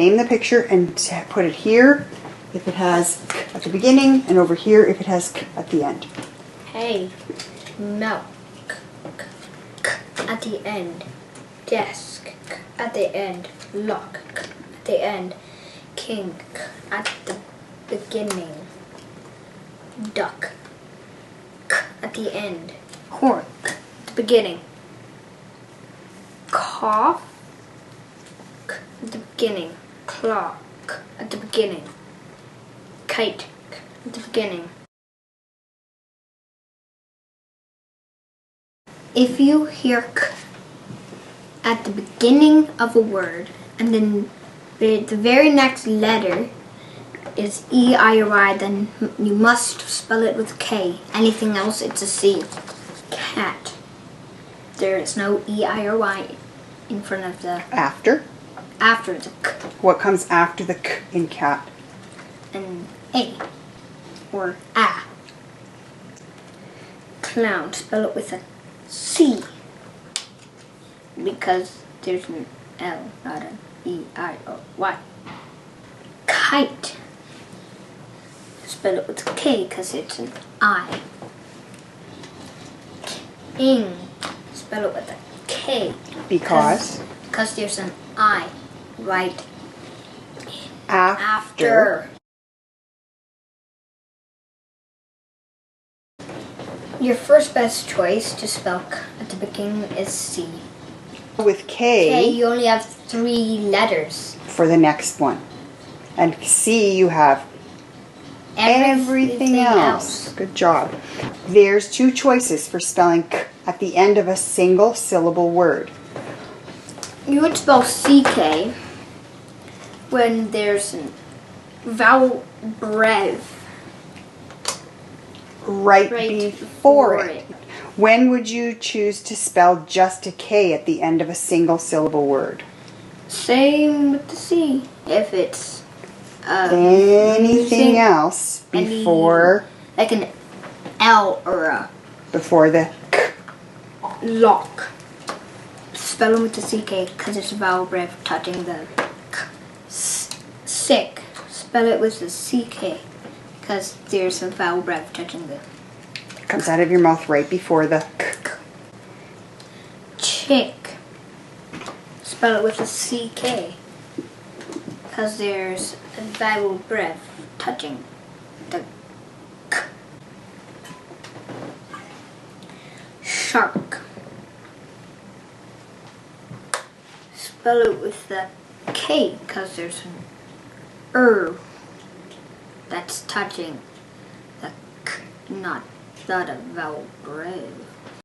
Name the picture and put it here if it has k at the beginning, and over here if it has k at the end. Hay, milk, k at the end. Desk, k at the end. Lock, k at the end. King, k at the beginning. Duck, k at the end. Horn, k at the beginning. Cough, k at the beginning. Claw, k at the beginning. Kite, k at the beginning. If you hear k at the beginning of a word and then the very next letter is E, I, or I, then you must spell it with K. Anything else, it's a C. Cat. There is no E, I, or Y in front of the... After After the K. What comes after the k in cat? An A or A. Clown, spell it with a C. Because there's an L, not an E, I, or Y. Kite. Spell it with a K because it's an I. King. Spell it with a K. Because there's an I right after. Your first best choice to spell K at the beginning is C. With K, you only have 3 letters. For the next one. And C, you have everything else. Good job. There's 2 choices for spelling k at the end of a single syllable word. You would spell CK when there's a vowel brev Right before it. When would you choose to spell just a K at the end of a single syllable word? Same with the C. If it's anything else before like an L or a before the k. lock. Spell them with the CK because it's a vowel breath touching the K. Sick. Spell it with the CK because there's a vowel breath touching the It comes out of your mouth right before the k. Chick. Spell it with a CK because there's a vowel breath touching the K. Shark. Spell it with the K because there's an that's touching the K, not a vowel breath.